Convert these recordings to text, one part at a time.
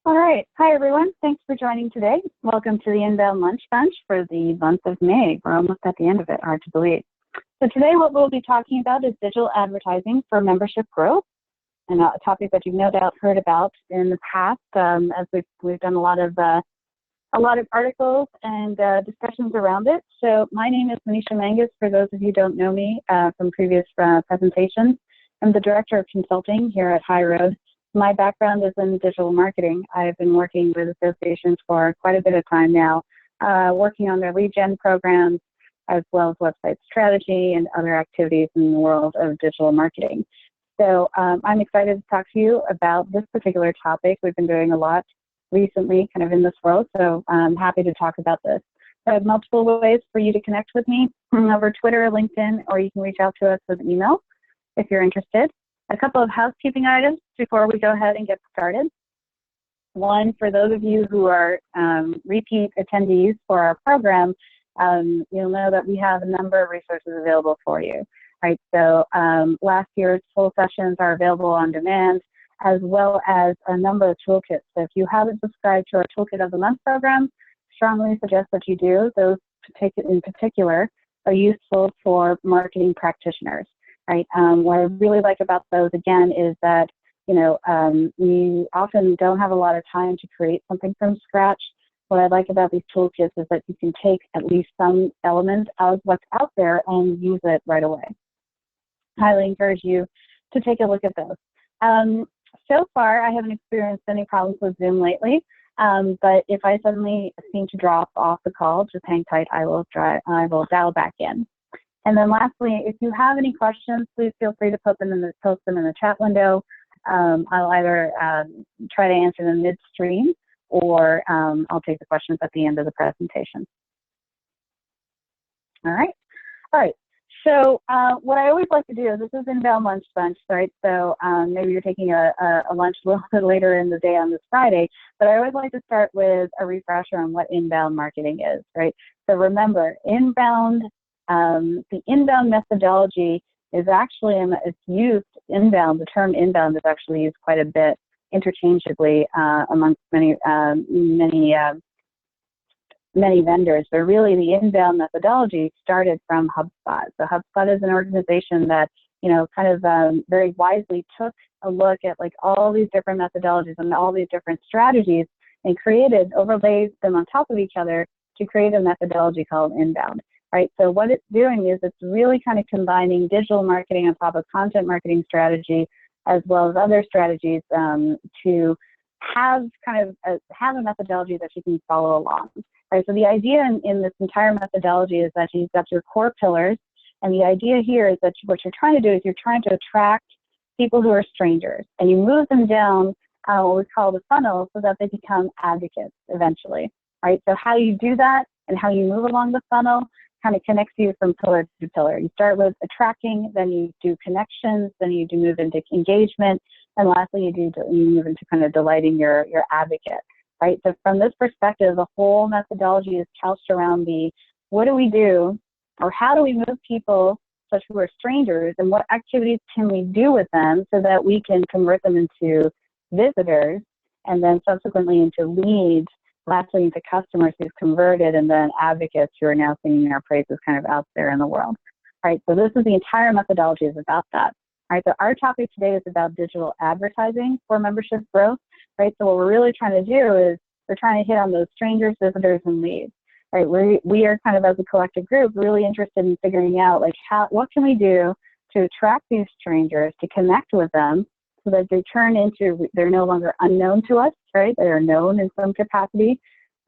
All right. Hi, everyone. Thanks for joining today. Welcome to the Inbound Lunch Bunch for the month of May. We're almost at the end of it. Hard to believe. So today what we'll be talking about is digital advertising for membership growth, and a topic that you've no doubt heard about in the past, as we've done a lot of articles and discussions around it. So my name is Manisha Mangus. For those of you who don't know me from previous presentations, I'm the Director of Consulting here at HighRoad. My background is in digital marketing. I've been working with associations for quite a bit of time now, working on their lead gen programs, as well as website strategy and other activities in the world of digital marketing. So I'm excited to talk to you about this particular topic. We've been doing a lot recently kind of in this world, so I'm happy to talk about this. I have multiple ways for you to connect with me over Twitter, LinkedIn, or you can reach out to us with email if you're interested. A couple of housekeeping items before we go ahead and get started. One, for those of you who are repeat attendees for our program, you'll know that we have a number of resources available for you. Right, so last year's full sessions are available on demand, as well as a number of toolkits. So if you haven't subscribed to our Toolkit of the Month program, strongly suggest that you do. Those in particular are useful for marketing practitioners. Right. What I really like about those, again, is that, we often don't have a lot of time to create something from scratch. What I like about these toolkits is that you can take at least some element of what's out there and use it right away. Highly encourage you to take a look at those. So far, I haven't experienced any problems with Zoom lately, but if I suddenly seem to drop off the call, just hang tight. I will dial back in. And then lastly, if you have any questions, please feel free to post them in the chat window. I'll either try to answer them midstream, or I'll take the questions at the end of the presentation. All right. So what I always like to do, this is Inbound Lunch Bunch, right? So maybe you're taking a lunch a little bit later in the day on this Friday, but I always like to start with a refresher on what inbound marketing is, right? So remember, the inbound methodology is actually, it's used inbound, the term inbound is actually used quite a bit interchangeably amongst many vendors, but really the inbound methodology started from HubSpot. So HubSpot is an organization that, very wisely took a look at like all these different methodologies and all these different strategies and overlaid them on top of each other to create a methodology called inbound. Right, so what it's doing is it's really kind of combining digital marketing on top of content marketing strategy, as well as other strategies to have a methodology that you can follow along. Right, so the idea in this entire methodology is that you've got your core pillars, and the idea here is that what you're trying to do is you're trying to attract people who are strangers, and you move them down what we call the funnel so that they become advocates eventually. Right, so how you do that and how you move along the funnel kind of connects you from pillar to pillar. You start with attracting, then you do connections, then you do move into engagement, and lastly you move into kind of delighting your advocate, right? So from this perspective, the whole methodology is couched around what do we do, or how do we move people such who are strangers, and what activities can we do with them so that we can convert them into visitors, and then subsequently into leads, lastly into customers who've converted, and then advocates who are now singing our praises kind of out there in the world. All right, so this is the entire methodology is about that. All right, so our topic today is about digital advertising for membership growth. Right, so what we're really trying to do is we're trying to hit on those strangers, visitors, and leads. Right, we are kind of, as a collective group, really interested in figuring out like what can we do to attract these strangers, to connect with them, so that they're no longer unknown to us, right? They are known in some capacity,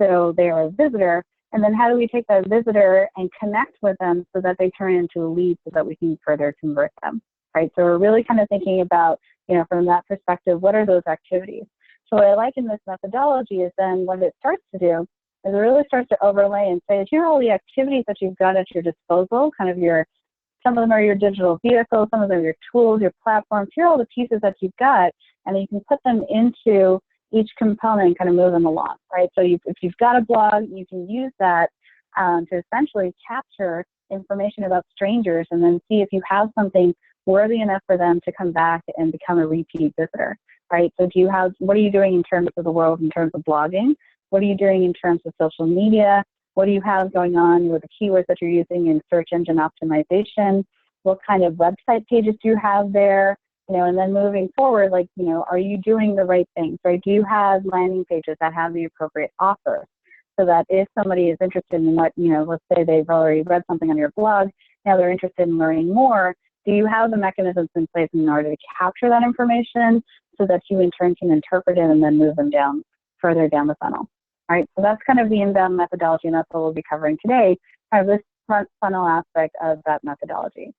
so they are a visitor. And then how do we take that visitor and connect with them so that they turn into a lead so that we can further convert them, right? So we're really kind of thinking about, from that perspective, what are those activities? So what I like in this methodology is then what it starts to do is it really starts to overlay and say, here are all the activities that you've got at your disposal, some of them are your digital vehicles, some of them are your tools, your platforms. Here are all the pieces that you've got, and you can put them into each component and kind of move them along, right? So if you've got a blog, you can use that to essentially capture information about strangers and then see if you have something worthy enough for them to come back and become a repeat visitor. right? So what are you doing in terms of the world, in terms of blogging? What are you doing in terms of social media? What do you have going on with the keywords that you're using in search engine optimization? What kind of website pages do you have there? And then moving forward, like, are you doing the right things, right? Do you have landing pages that have the appropriate offers? So that if somebody is interested in what, let's say they've already read something on your blog, now they're interested in learning more, do you have the mechanisms in place in order to capture that information so that you in turn can interpret it and then move them down further down the funnel? All right, so that's kind of the inbound methodology, and that's what we'll be covering today, kind of this front funnel aspect of that methodology.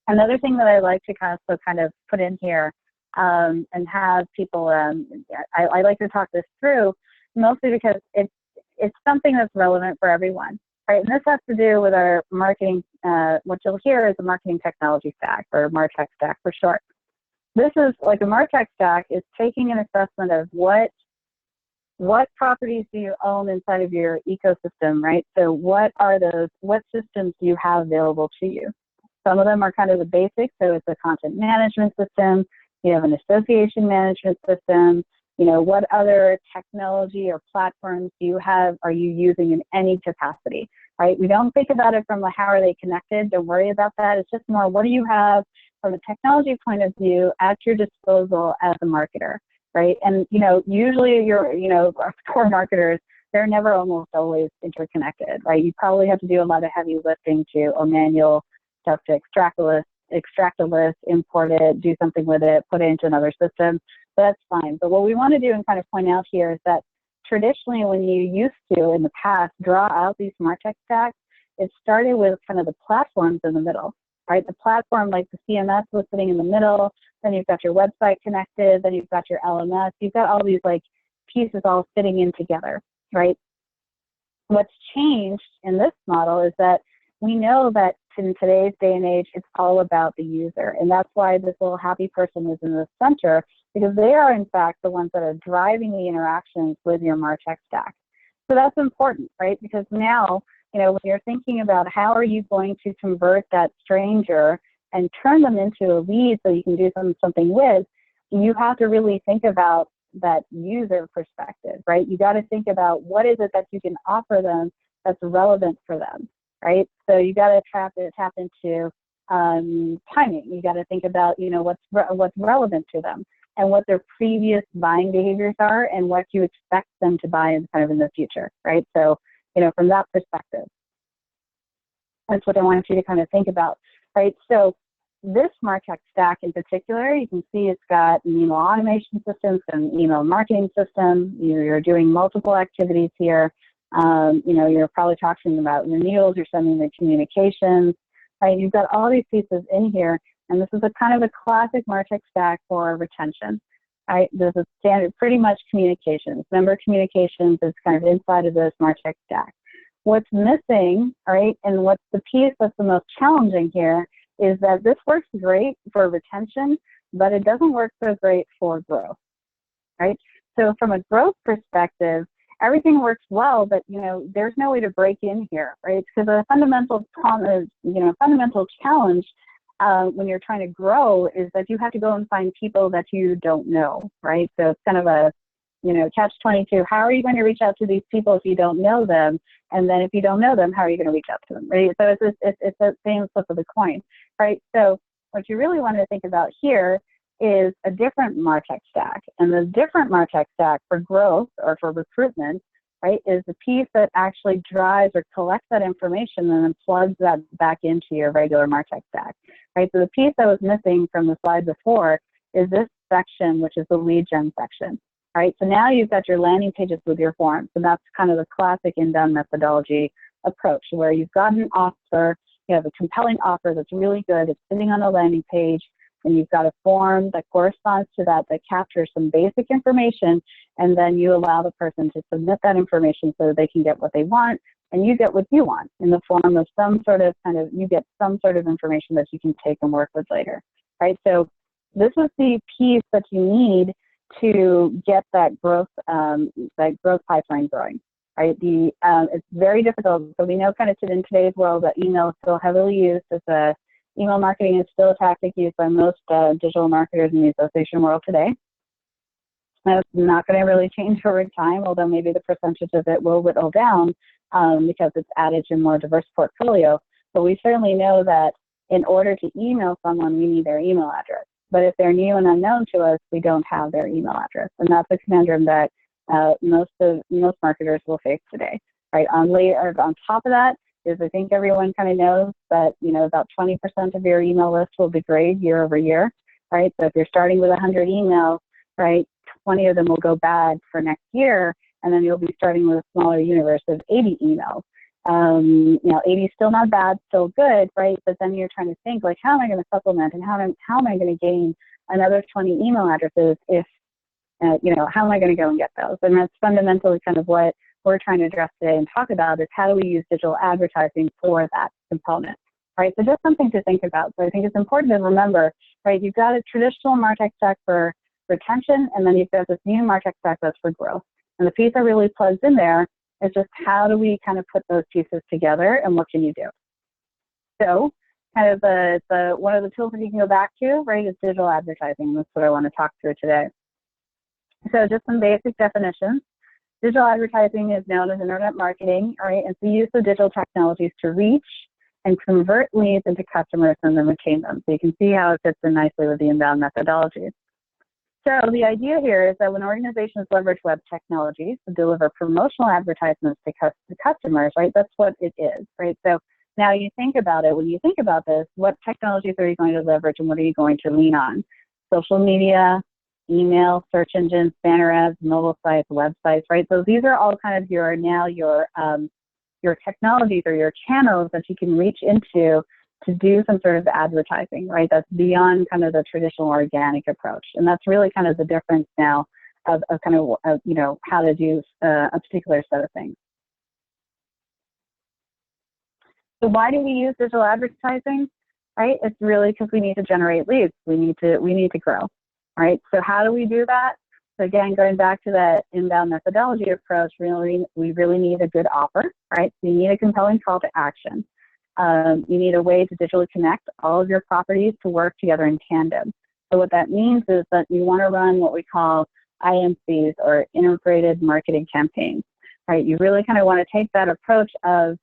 Another thing that I like to kind of put in here and have people, I like to talk this through, mostly because it's something that's relevant for everyone, right? And this has to do with our marketing, what you'll hear is a marketing technology stack, or MarTech stack for short. This is like a MarTech stack is taking an assessment of what properties do you own inside of your ecosystem, right? So what systems do you have available to you? Some of them are kind of the basics, so it's a content management system, you have an association management system, what other technology or platforms are you using in any capacity, right? We don't think about it from how are they connected, don't worry about that. It's just more, what do you have from a technology point of view at your disposal as a marketer, right? And, usually our core marketers, they're never almost always interconnected, right? You probably have to do a lot of heavy lifting or manual stuff to extract a list, import it, do something with it, put it into another system. That's fine. But what we want to do and kind of point out here is that traditionally when you used to, in the past, draw out these MarTech stacks, it started with kind of the platforms in the middle, right? The platform, like the CMS was sitting in the middle, then you've got your website connected, then you've got your LMS, you've got all these like pieces all fitting in together, right? What's changed in this model is that we know that in today's day and age, it's all about the user. And that's why this little happy person is in the center, because they are, in fact, the ones that are driving the interactions with your MarTech stack. So that's important, right? Because now, when you're thinking about how are you going to convert that stranger and turn them into a lead so you can do something with, you have to really think about that user perspective, right? You got to think about what is it that you can offer them that's relevant for them, right? So you got to tap into timing. You got to think about, what's relevant to them and what their previous buying behaviors are and what you expect them to buy in the future, right? So, from that perspective, that's what I want you to kind of think about, right? So this MarTech stack in particular, you can see it's got an email automation system, an email marketing system. You're doing multiple activities here. You're probably talking about renewals, you're sending the communications, right? You've got all these pieces in here, and this is a kind of a classic MarTech stack for retention, right? This is standard, pretty much communications. Member communications is kind of inside of this MarTech stack. What's missing, right, and what's the piece that's the most challenging here is that this works great for retention, but it doesn't work so great for growth, right? So from a growth perspective, everything works well, but there's no way to break in here, right? Because a fundamental problem is, fundamental challenge when you're trying to grow is that you have to go and find people that you don't know, right? So it's kind of a catch-22. How are you going to reach out to these people if you don't know them? And then if you don't know them, how are you going to reach out to them, right? So it's the same flip of the coin, right? So what you really want to think about here is a different MarTech stack. And the different MarTech stack for growth or for recruitment, right, is the piece that actually drives or collects that information and then plugs that back into your regular MarTech stack, right? So the piece that was missing from the slide before is this section, which is the lead gen section, right? So now you've got your landing pages with your forms, and that's kind of the classic inbound methodology approach, where you've got an offer, you have a compelling offer that's really good, it's sitting on a landing page, and you've got a form that corresponds to that captures some basic information, and then you allow the person to submit that information so that they can get what they want, and you get what you want in the form of you get some sort of information that you can take and work with later, right? So this is the piece that you need to get that growth pipeline growing, right? It's very difficult. So we know kind of in today's world that email is still heavily used email marketing is still a tactic used by most digital marketers in the association world today. That's not going to really change over time, although maybe the percentage of it will whittle down because it's added to a more diverse portfolio. But we certainly know that in order to email someone, we need their email address. But if they're new and unknown to us, we don't have their email address. And that's a conundrum that most marketers will face today. Right? On top of that is, I think everyone kind of knows that, about 20% of your email list will degrade year over year. Right? So if you're starting with 100 emails, right, 20 of them will go bad for next year, and then you'll be starting with a smaller universe of 80 emails. 80 is still not bad, still good, right? But then you're trying to think, like, how am I going to supplement, and how am I going to gain another 20 email addresses if, how am I going to go and get those? And that's fundamentally kind of what we're trying to address today and talk about, is how do we use digital advertising for that component, right? So just something to think about. So I think it's important to remember, right, you've got a traditional MarTech stack for retention, and then you've got this new MarTech stack that's for growth. And the piece that really plugs in there is just how do we kind of put those pieces together, and what can you do? So kind of one of the tools that you can go back to, right, is digital advertising. That's what I want to talk through today. So just some basic definitions. Digital advertising is known as internet marketing, right? It's the use of digital technologies to reach and convert leads into customers and then retain them. So you can see how it fits in nicely with the inbound methodology. So the idea here is that when organizations leverage web technologies to deliver promotional advertisements to customers, right, that's what it is, right? So now you think about it, when you think about this, what technologies are you going to leverage and what are you going to lean on? Social media, email, search engines, banner ads, mobile sites, websites, right? So these are all kind of your technologies or your channels that you can reach into to do some sort of advertising, right? That's beyond kind of the traditional organic approach. And that's really kind of the difference now of how to do a particular set of things. So why do we use digital advertising, right? It's really because we need to generate leads. We need to grow, right? So how do we do that? So again, going back to that inbound methodology approach, we really need a good offer, right? So you need a compelling call to action. You need a way to digitally connect all of your properties to work together in tandem. So what that means is that you want to run what we call IMCs, or integrated marketing campaigns, right? You really kind of want to take that approach of,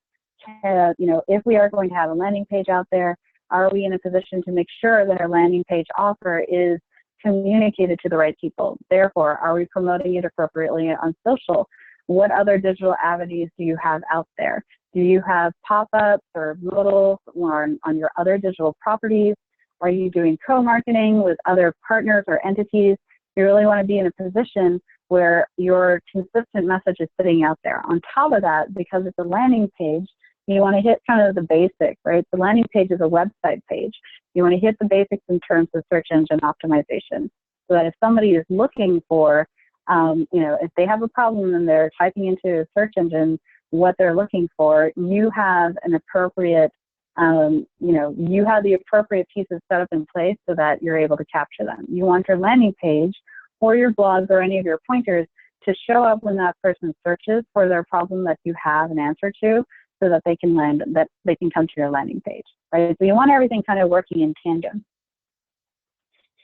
if we are going to have a landing page out there, are we in a position to make sure that our landing page offer is communicated to the right people? Therefore, are we promoting it appropriately on social? What other digital avenues do you have out there? Do you have pop-ups or modals on your other digital properties? Are you doing co-marketing with other partners or entities? You really want to be in a position where your consistent message is sitting out there. On top of that, because it's a landing page, you want to hit kind of the basics, right? The landing page is a website page. You want to hit the basics in terms of search engine optimization, so that if somebody is looking for, if they have a problem and they're typing into a search engine what they're looking for, you have an appropriate, you have the appropriate pieces set up in place so that you're able to capture them. You want your landing page or your blogs or any of your pointers to show up when that person searches for their problem that you have an answer to, so that they can come to your landing page, right? So you want everything kind of working in tandem.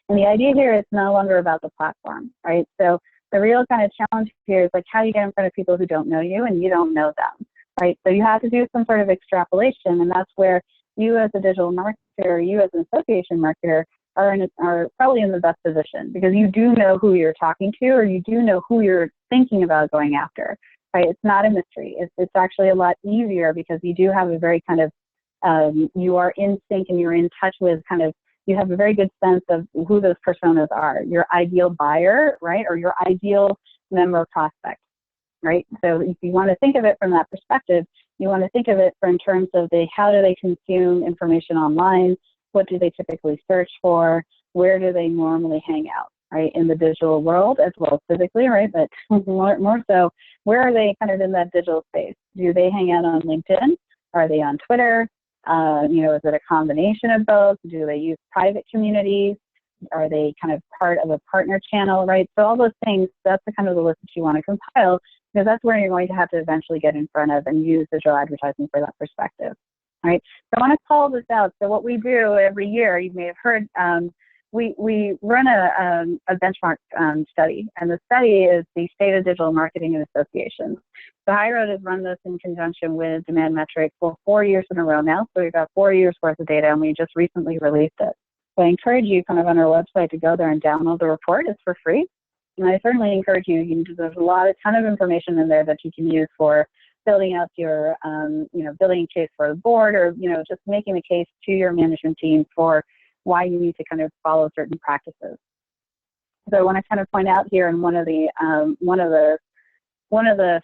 And the idea here is no longer about the platform, right? So the real kind of challenge here is like how you get in front of people who don't know you and you don't know them, right? So you have to do some sort of extrapolation, and that's where you as a digital marketer, you as an association marketer are probably in the best position, because you do know who you're talking to, or you do know who you're thinking about going after, right? It's not a mystery. It's actually a lot easier because you do have a very kind of, you are in sync and you're in touch with kind of, you have a very good sense of who those personas are, your ideal buyer, right? Or your ideal member prospect, right? So if you want to think of it from that perspective, you want to think of it in terms of how do they consume information online? What do they typically search for? Where do they normally hang out, right? In the digital world as well as physically, right? But more so, where are they kind of in that digital space? Do they hang out on LinkedIn? Are they on Twitter? Is it a combination of both? Do they use private communities? Are they kind of part of a partner channel, right? So all those things, that's the kind of the list that you want to compile, because that's where you're going to have to eventually get in front of and use digital advertising for that perspective, right? So I want to call this out. So what we do every year, you may have heard, we run a benchmark study, and the study is the State of Digital Marketing and Associations. So HighRoad has run this in conjunction with Demand Metrics for 4 years in a row now. So we've got 4 years worth of data, and we just recently released it. So I encourage you kind of on our website to go there and download the report. It's for free. And I certainly encourage you, there's a ton of information in there that you can use for building out your, building a case for the board, or, just making a case to your management team for why you need to kind of follow certain practices. So I want to kind of point out here, and one of the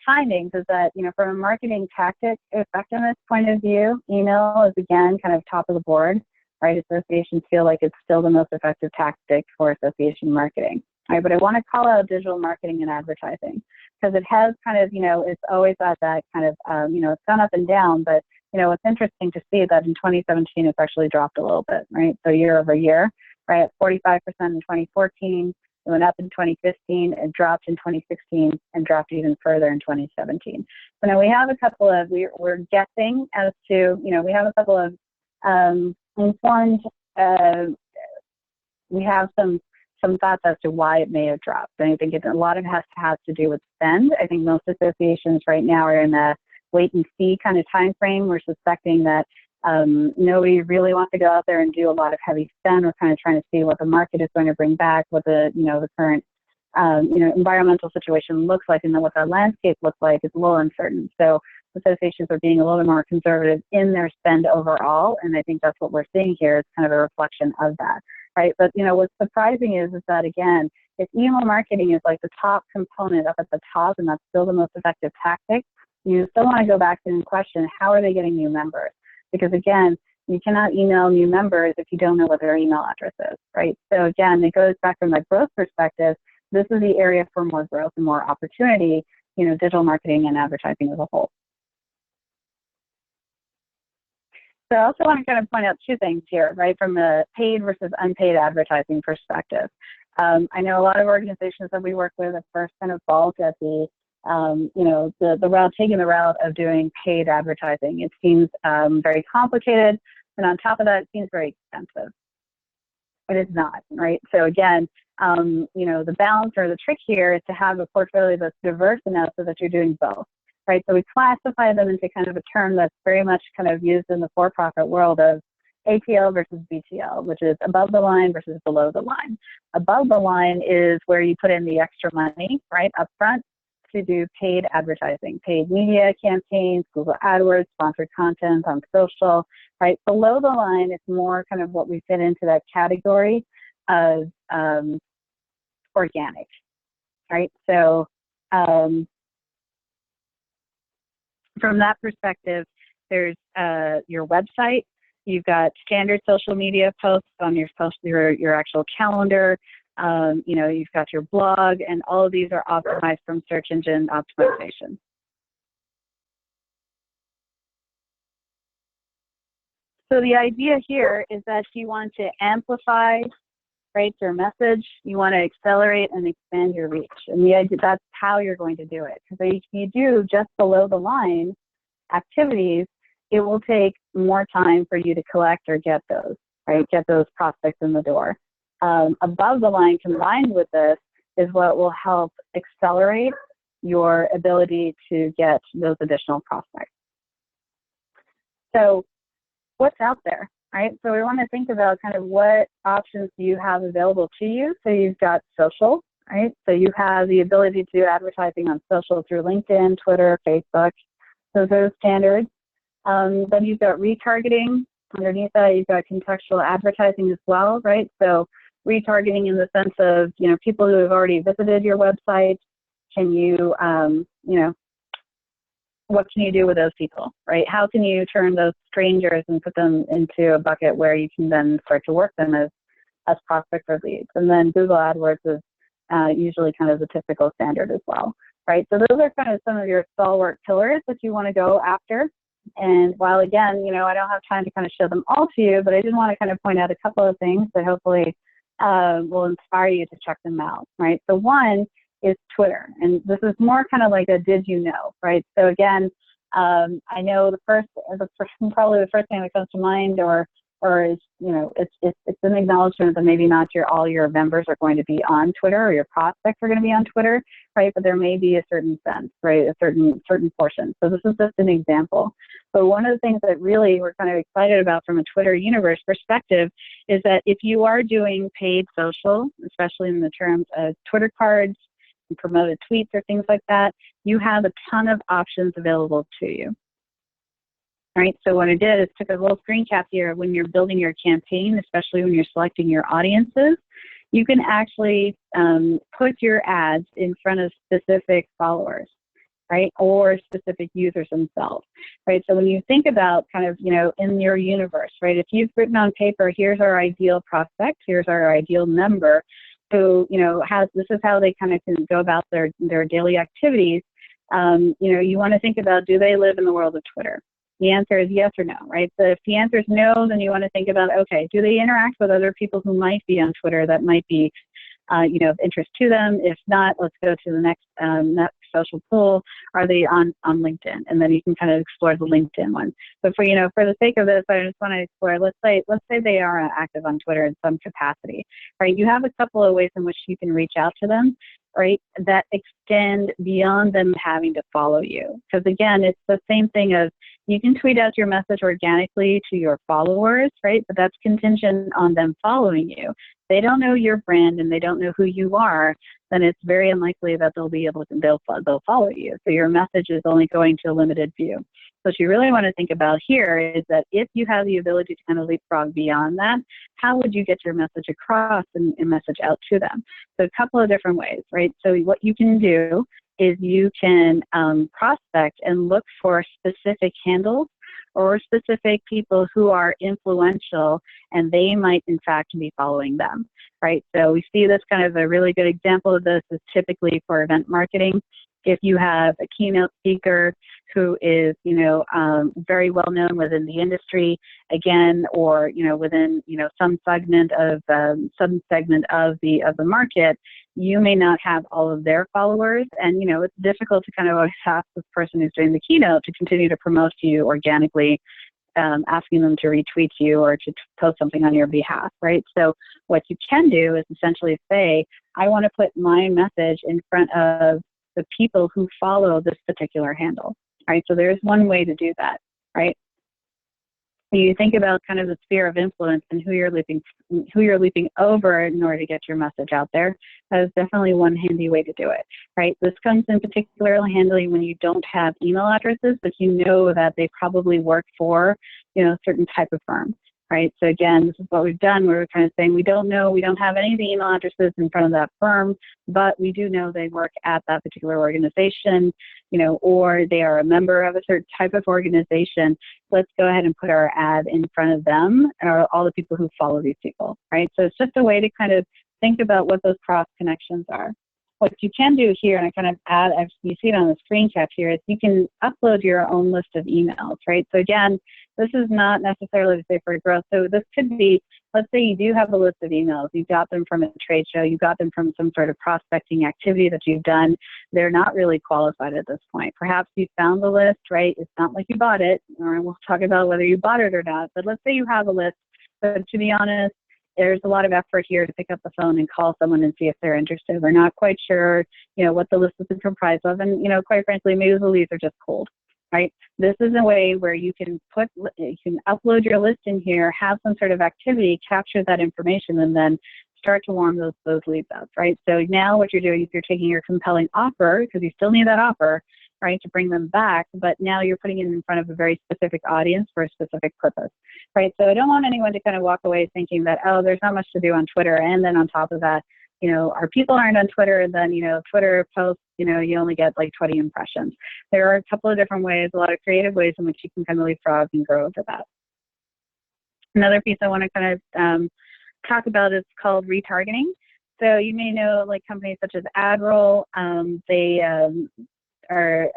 findings is that, from a marketing tactic effectiveness point of view, email is again kind of top of the board, right? Associations feel like it's still the most effective tactic for association marketing. Right, but I want to call out digital marketing and advertising, because it has kind of, it's always at that kind of, it's gone up and down, but, it's interesting to see that in 2017, it's actually dropped a little bit, right? So year over year, right, at 45% in 2014, it went up in 2015, it dropped in 2016, and dropped even further in 2017. So now we have a couple of, we're guessing as to, we have a couple of informed, we have some thoughts as to why it may have dropped. And I think a lot of it has to do with spend. I think most associations right now are in a wait and see kind of time frame. We're suspecting that nobody really wants to go out there and do a lot of heavy spend. We're kind of trying to see what the market is going to bring back, what the the current environmental situation looks like, and then what the landscape looks like is a little uncertain. So associations are being a little bit more conservative in their spend overall, and I think that's what we're seeing here. It's kind of a reflection of that. Right, but what's surprising is that, again, if email marketing is like the top component up at the top, and that's still the most effective tactic, you still want to go back and question, how are they getting new members? Because again, you cannot email new members if you don't know what their email address is, right? So again, it goes back from the growth perspective. This is the area for more growth and more opportunity, digital marketing and advertising as a whole. So I also want to kind of point out two things here, right, from a paid versus unpaid advertising perspective. I know a lot of organizations that we work with at first kind of balk at the taking the route of doing paid advertising. It seems very complicated, and on top of that, it seems very expensive. But it's not, right? So again, the balance or the trick here is to have a portfolio that's diverse enough so that you're doing both. Right, so we classify them into kind of a term that's very much kind of used in the for-profit world of ATL versus BTL, which is above the line versus below the line. Above the line is where you put in the extra money, right, up front to do paid advertising, paid media campaigns, Google AdWords, sponsored content on social, right? Below the line, it's more kind of what we fit into that category of organic, right? So, from that perspective, there's your website. You've got standard social media posts on your actual calendar. You've got your blog, and all of these are optimized from search engine optimization. So the idea here is that you want to amplify, right, your message. You want to accelerate and expand your reach. And the idea, that's how you're going to do it. Because if you do just below the line activities, it will take more time for you to collect or get those, right? Get those prospects in the door. Above the line combined with this is what will help accelerate your ability to get those additional prospects. So what's out there, right? So we want to think about kind of what options do you have available to you. So you've got social, right? So you have the ability to do advertising on social through LinkedIn, Twitter, Facebook. Those are standards. Then you've got retargeting. Underneath that, you've got contextual advertising as well, right? So retargeting in the sense of, people who have already visited your website. Can you, what can you do with those people, right? How can you turn those strangers and put them into a bucket where you can then start to work them as prospects or leads? And then Google AdWords is usually kind of the typical standard as well, right? So those are kind of some of your stalwart pillars that you want to go after. And while again, I don't have time to kind of show them all to you, but I did want to kind of point out a couple of things that hopefully will inspire you to check them out, right? So one is Twitter, and this is more kind of like a did you know, right? So again, I know probably the first thing that comes to mind, or or is, you know, it's an acknowledgement that maybe not all your members are going to be on Twitter, or your prospects are going to be on Twitter, right? But there may be a certain sense, right? A certain portion. So this is just an example. But one of the things that really we're kind of excited about from a Twitter universe perspective is that if you are doing paid social, especially in the terms of Twitter cards and promoted tweets or things like that, you have a ton of options available to you. Right, so what I did is took a little screen cap here. When you're building your campaign, especially when you're selecting your audiences, you can actually put your ads in front of specific followers, right, or specific users themselves, right? So when you think about kind of, you know, in your universe, right, if you've written on paper, here's our ideal prospect, here's our ideal member, who, you know, this is how they kind of can go about their daily activities. You know, you want to think about, do they live in the world of Twitter? The answer is yes or no, right? So if the answer is no, then you want to think about, okay, do they interact with other people who might be on Twitter that might be, you know, of interest to them? If not, let's go to the next social pool. Are they on LinkedIn? And then you can kind of explore the LinkedIn one. But for, you know, for the sake of this, I just want to explore, let's say they are active on Twitter in some capacity, right? You have a couple of ways in which you can reach out to them, right, that extend beyond them having to follow you. Because again, it's the same thing as, you can tweet out your message organically to your followers, right? But that's contingent on them following you. If they don't know your brand and they don't know who you are, then it's very unlikely that they'll follow you. So your message is only going to a limited view. So what you really want to think about here is that if you have the ability to kind of leapfrog beyond that, how would you get your message across and message out to them? So a couple of different ways, right? So what you can do is you can prospect and look for specific handles or specific people who are influential, and they might in fact be following them, right? So we see this kind of a really good example of this is typically for event marketing. If you have a keynote speaker who is, you know, very well known within the industry, again, or, you know, within, you know, some segment of the market, you may not have all of their followers, and, you know, it's difficult to kind of always ask this person who's doing the keynote to continue to promote you organically, asking them to retweet you or to post something on your behalf, right? So what you can do is essentially say, I want to put my message in front of the people who follow this particular handle, right? So there's one way to do that, right? You think about kind of the sphere of influence and who you're leaping over in order to get your message out there. That is definitely one handy way to do it, right? This comes in particularly handy when you don't have email addresses, but you know that they probably work for, you know, a certain type of firm, right? So again, this is what we've done. We're kind of saying we don't have any of the email addresses in front of that firm, but we do know they work at that particular organization, you know, or they are a member of a certain type of organization. Let's go ahead and put our ad in front of them or all the people who follow these people, right? So it's just a way to kind of think about what those cross connections are. What you can do here, and I kind of add, you see it on the screen cap here, is you can upload your own list of emails, right? So again, this is not necessarily to say for growth. So this could be, let's say you do have a list of emails. You got them from a trade show. You got them from some sort of prospecting activity that you've done. They're not really qualified at this point. Perhaps you found the list, right? It's not like you bought it, or we'll talk about whether you bought it or not. But let's say you have a list. But to be honest, there's a lot of effort here to pick up the phone and call someone and see if they're interested. We're not quite sure, you know, what the list is comprised of. And, you know, quite frankly, maybe the leads are just cold, right? This is a way where you can upload your list in here, have some sort of activity, capture that information, and then start to warm those leads up, right? So now what you're doing is you're taking your compelling offer, because you still need that offer, right, to bring them back, but now you're putting it in front of a very specific audience for a specific purpose, right? So I don't want anyone to kind of walk away thinking that, oh, there's not much to do on Twitter, and then on top of that, you know, our people aren't on Twitter, and then, you know, Twitter posts, you know, you only get like 20 impressions. There are a couple of different ways, a lot of creative ways in which you can kind of leapfrog and grow over that. Another piece I want to kind of talk about is called retargeting. So you may know like companies such as AdWords, they are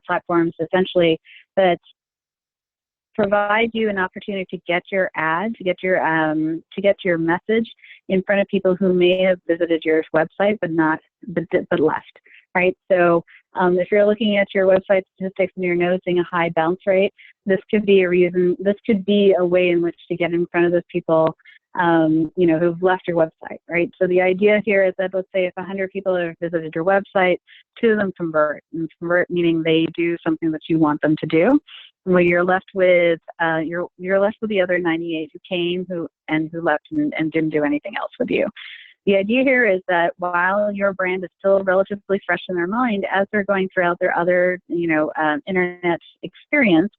platforms essentially that provide you an opportunity to get your ad, to get your message in front of people who may have visited your website but left, right? So If you're looking at your website statistics and you're noticing a high bounce rate, this could be a reason, this could be a way in which to get in front of those people, you know, who've left your website, right? So the idea here is that, let's say if 100 people have visited your website, 2 of them convert, and convert meaning they do something that you want them to do. Well, you're left with you're left with the other 98 who came, who left and didn't do anything else with you. The idea here is that while your brand is still relatively fresh in their mind, as they're going throughout their other, you know, internet experience,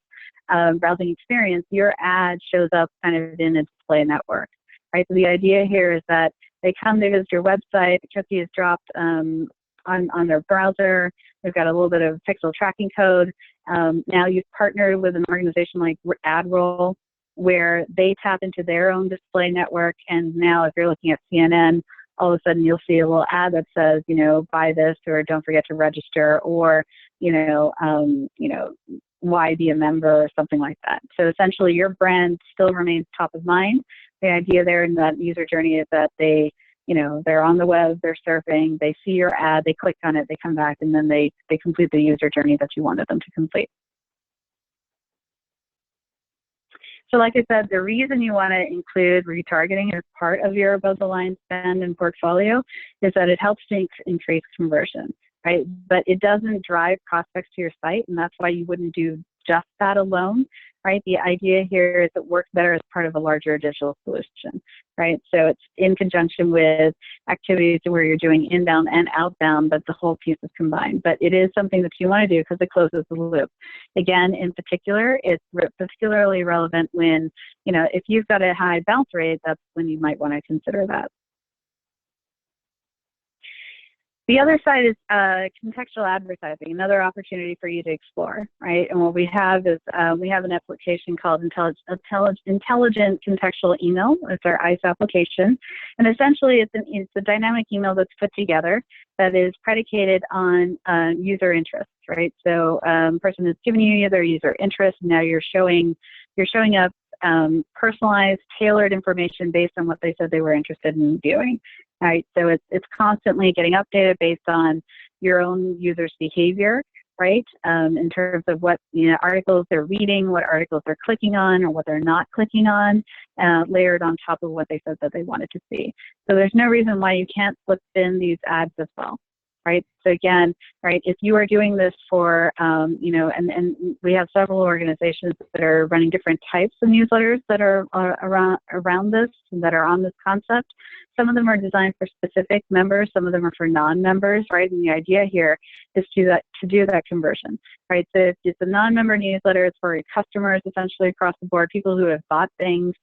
browsing experience, your ad shows up kind of in a display network, right? So the idea here is that they come, they visit your website, the cookie is dropped on their browser. They've got a little bit of pixel tracking code. Now you've partnered with an organization like AdWords, where they tap into their own display network. And now if you're looking at CNN, all of a sudden you'll see a little ad that says, you know, buy this, or don't forget to register, or, you know, why be a member, or something like that. So essentially your brand still remains top of mind. The idea there in that user journey is that they, you know, they're on the web, they're surfing, they see your ad, they click on it, they come back, and then they complete the user journey that you wanted them to complete. So like I said, the reason you want to include retargeting as part of your above-the-line spend and portfolio is that it helps to increase conversion, right? But it doesn't drive prospects to your site, and that's why you wouldn't do just that alone, right? The idea here is it works better as part of a larger digital solution, right? So it's in conjunction with activities where you're doing inbound and outbound, but the whole piece is combined. But it is something that you want to do because it closes the loop. Again, in particular, it's particularly relevant when, you know, if you've got a high bounce rate, that's when you might want to consider that. The other side is contextual advertising, another opportunity for you to explore, right? And what we have is we have an application called Intelligent Contextual Email. It's our ICE application. And essentially it's a dynamic email that's put together that is predicated on user interest, right? So person has given you their user interest, and now you're showing up personalized, tailored information based on what they said they were interested in viewing. Right, so it's constantly getting updated based on your own users' behavior, right? In terms of what, you know, articles they're reading, what articles they're clicking on, or what they're not clicking on, layered on top of what they said that they wanted to see. So there's no reason why you can't slip in these ads as well, right? So again, right, if you are doing this for, you know, and we have several organizations that are running different types of newsletters that are around this, and that are on this concept. Some of them are designed for specific members, some of them are for non-members, right? And the idea here is to do that conversion, right? So if it's a non-member newsletter, it's for customers essentially across the board, people who have bought things,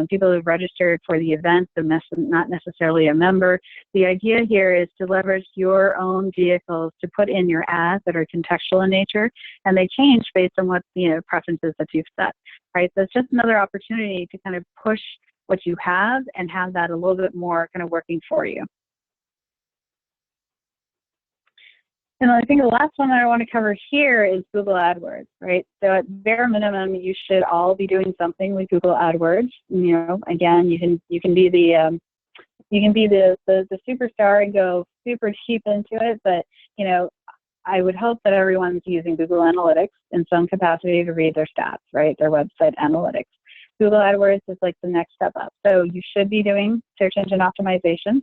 people who've registered for the event, not necessarily a member. The idea here is to leverage your own vehicles to put in your ads that are contextual in nature, and they change based on what, you know, preferences that you've set, right? So it's just another opportunity to kind of push what you have and have that a little bit more kind of working for you. And I think the last one that I want to cover here is Google AdWords, right? So at bare minimum, you should all be doing something with Google AdWords. You know, again, you can be the superstar and go super cheap into it, but you know, I would hope that everyone's using Google Analytics in some capacity to read their stats, right? Their website analytics. Google AdWords is like the next step up. So you should be doing search engine optimization.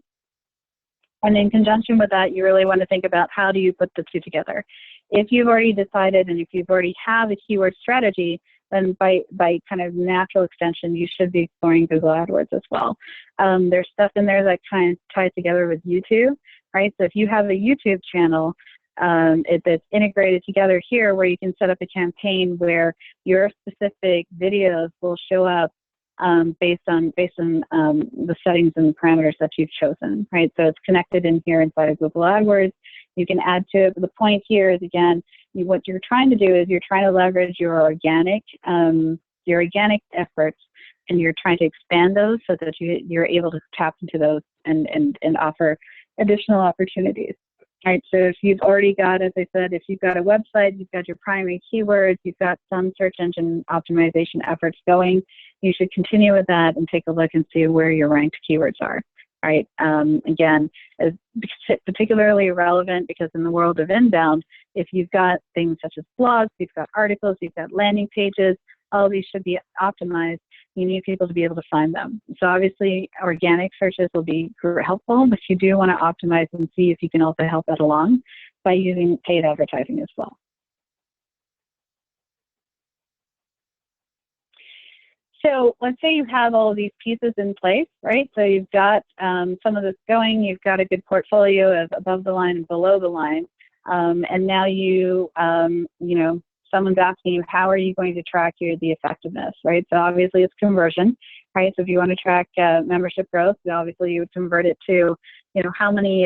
And in conjunction with that, you really want to think about how do you put the two together. If you've already decided and if you've already have a keyword strategy, then by kind of natural extension, you should be exploring Google AdWords as well. There's stuff in there that kind of ties together with YouTube, right? So if you have a YouTube channel, that's integrated together here, where you can set up a campaign where your specific videos will show up based on the settings and parameters that you've chosen, right? So it's connected in here inside of Google AdWords. You can add to it. But the point here is, again, what you're trying to do is you're trying to leverage your organic efforts, and you're trying to expand those so that you're able to tap into those and offer additional opportunities. Right, so if you've already got, as I said, if you've got a website, you've got your primary keywords, you've got some search engine optimization efforts going, you should continue with that and take a look and see where your ranked keywords are. right? Again, is particularly relevant because in the world of inbound, if you've got things such as blogs, you've got articles, you've got landing pages, all of these should be optimized. You need people to be able to find them. So obviously, organic searches will be helpful, but you do want to optimize and see if you can also help that along by using paid advertising as well. So let's say you have all of these pieces in place, right? So you've got some of this going, you've got a good portfolio of above the line and below the line, and now you know, someone's asking you, how are you going to track the effectiveness, right? So obviously it's conversion, right? So if you want to track membership growth, obviously you would convert it to, you know, how many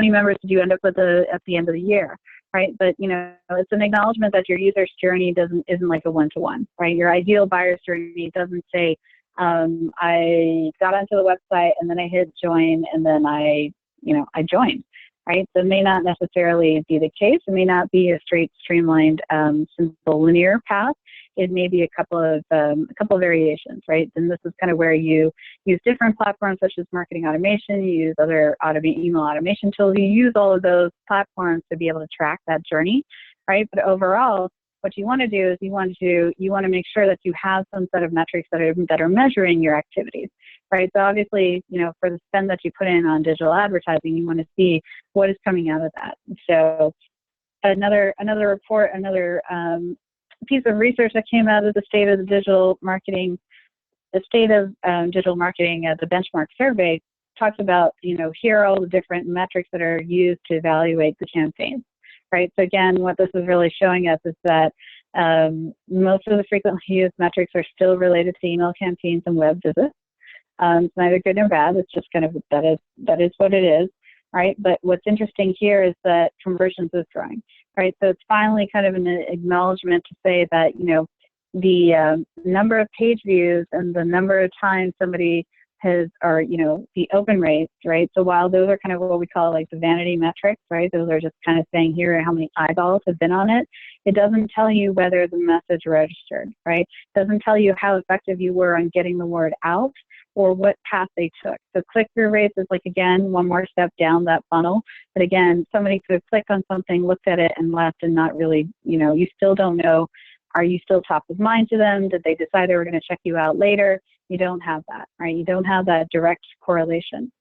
members did you end up with at the end of the year, right? But you know, it's an acknowledgement that your user's journey isn't like a one-to-one, right? Your ideal buyer's journey doesn't say, I got onto the website and then I hit join and then I joined. Right, so it may not necessarily be the case. It may not be a straight, streamlined, simple, linear path. It may be a couple of variations, right? And this is kind of where you use different platforms such as marketing automation. You use other email automation tools. You use all of those platforms to be able to track that journey, right? But overall, what you want to do is you want to make sure that you have some set of metrics that are measuring your activities, right? So obviously, you know, for the spend that you put in on digital advertising, you want to see what is coming out of that. So another report, piece of research that came out of the state of digital marketing, the benchmark survey talks about, you know, here are all the different metrics that are used to evaluate the campaigns. Right. So again, what this is really showing us is that most of the frequently used metrics are still related to email campaigns and web visits. It's neither good nor bad. It's just kind of that is what it is, right? But what's interesting here is that conversions is growing, right? So it's finally kind of an acknowledgement to say that, you know, the number of page views and the number of times somebody you know, the open rates, right? So while those are kind of what we call like the vanity metrics, right? Those are just kind of saying here are how many eyeballs have been on it. It doesn't tell you whether the message registered, right? It doesn't tell you how effective you were on getting the word out or what path they took. So click-through rates is like, again, one more step down that funnel. But again, somebody could click on something, looked at it and left and not really, you know, you still don't know, are you still top of mind to them? Did they decide they were going to check you out later? You don't have that, right? You don't have that direct correlation.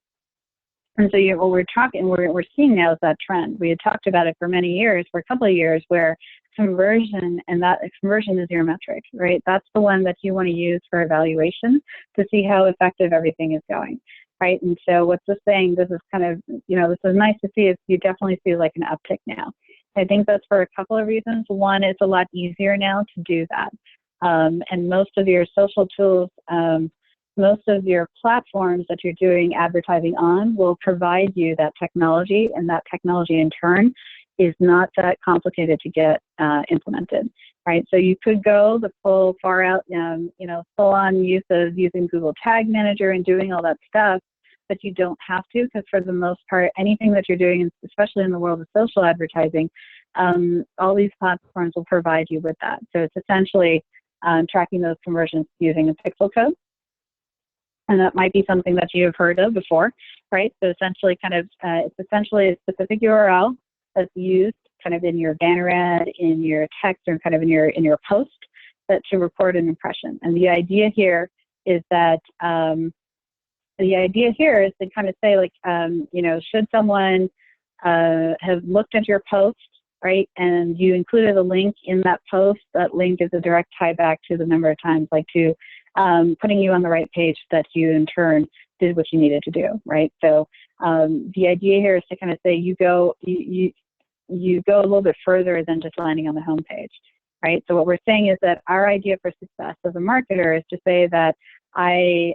And so what we're seeing now is that trend. We had talked about it for a couple of years, where conversion, and that conversion is your metric, right? That's the one that you want to use for evaluation to see how effective everything is going, right? And so what's this saying? This is kind of, you know, this is nice to see. You definitely see like an uptick now. I think that's for a couple of reasons. One, it's a lot easier now to do that. And most of your social tools, most of your platforms that you're doing advertising on will provide you that technology, and that technology in turn is not that complicated to get implemented, right? So you could go the full far out, you know, full on use of using Google Tag Manager and doing all that stuff, but you don't have to, because for the most part, anything that you're doing, especially in the world of social advertising, all these platforms will provide you with that. So it's essentially tracking those conversions using a pixel code. And that might be something that you have heard of before, right? So essentially it's essentially a specific URL that's used kind of in your banner ad, in your text, or kind of in your post to record an impression. And the idea here is that to kind of say, like, you know, should someone have looked at your post, right, and you included a link in that post, that link is a direct tie back to the number of times, like to putting you on the right page that you in turn did what you needed to do, right? So the idea here is to kind of say you go a little bit further than just landing on the home page, right? So what we're saying is that our idea for success as a marketer is to say that I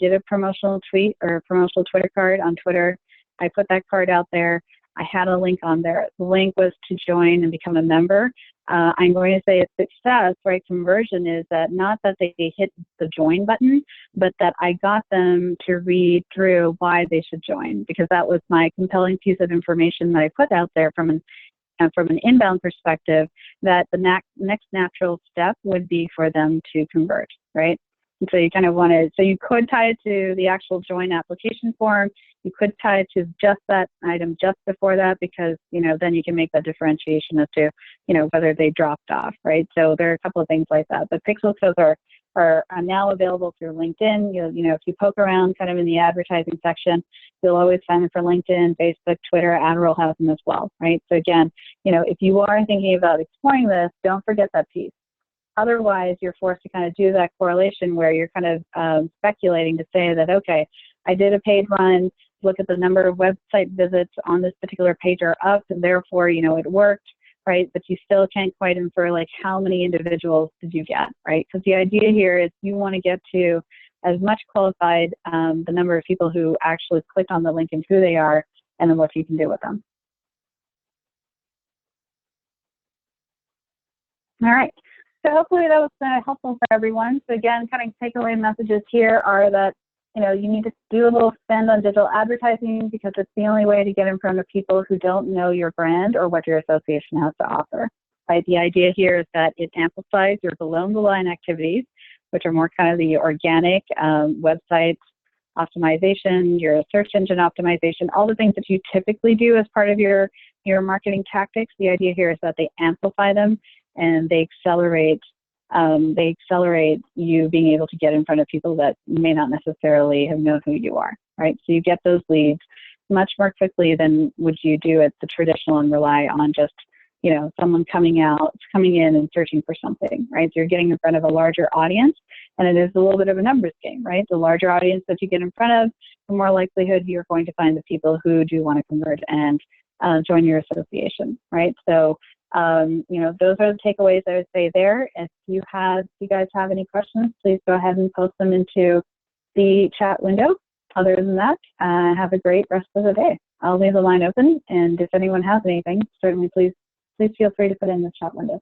did a promotional tweet or a promotional Twitter card on Twitter. I put that card out there. I had a link on there. The link was to join and become a member. I'm going to say a success, right? Conversion is that not that they hit the join button, but that I got them to read through why they should join, because that was my compelling piece of information that I put out there from an inbound perspective, that the next natural step would be for them to convert, right? And so you kind of want to, so you could tie it to the actual join application form. You could tie it to just that item just before that, because, you know, then you can make that differentiation as to, you know, whether they dropped off, right? So there are a couple of things like that. But pixel codes are now available through LinkedIn. You know, if you poke around kind of in the advertising section, you'll always find them for LinkedIn, Facebook, Twitter. AdWords has them as well, right? So again, you know, if you are thinking about exploring this, don't forget that piece. Otherwise, you're forced to kind of do that correlation where you're kind of speculating to say that, okay, I did a paid run, look at the number of website visits on this particular page are up, and therefore, you know, it worked, right? But you still can't quite infer, like, how many individuals did you get, right? Because the idea here is you want to get to as much qualified, the number of people who actually clicked on the link and who they are, and then what you can do with them. All right. So hopefully that was helpful for everyone. So again, kind of takeaway messages here are that, you know, you need to do a little spend on digital advertising because it's the only way to get in front of people who don't know your brand or what your association has to offer, right? The idea here is that it amplifies your below-the-line activities, which are more kind of the organic website optimization, your search engine optimization, all the things that you typically do as part of your marketing tactics. The idea here is that they amplify them and they accelerate you being able to get in front of people that may not necessarily have known who you are, right? So you get those leads much more quickly than would you do at the traditional and rely on just, you know, someone coming in and searching for something, right? So you're getting in front of a larger audience, and it is a little bit of a numbers game, right? The larger audience that you get in front of, the more likelihood you're going to find the people who do want to convert and join your association, right? So, you know, those are the takeaways I would say there. If you guys have any questions, please go ahead and post them into the chat window. Other than that, have a great rest of the day. I'll leave the line open, and if anyone has anything, certainly please feel free to put it in the chat window.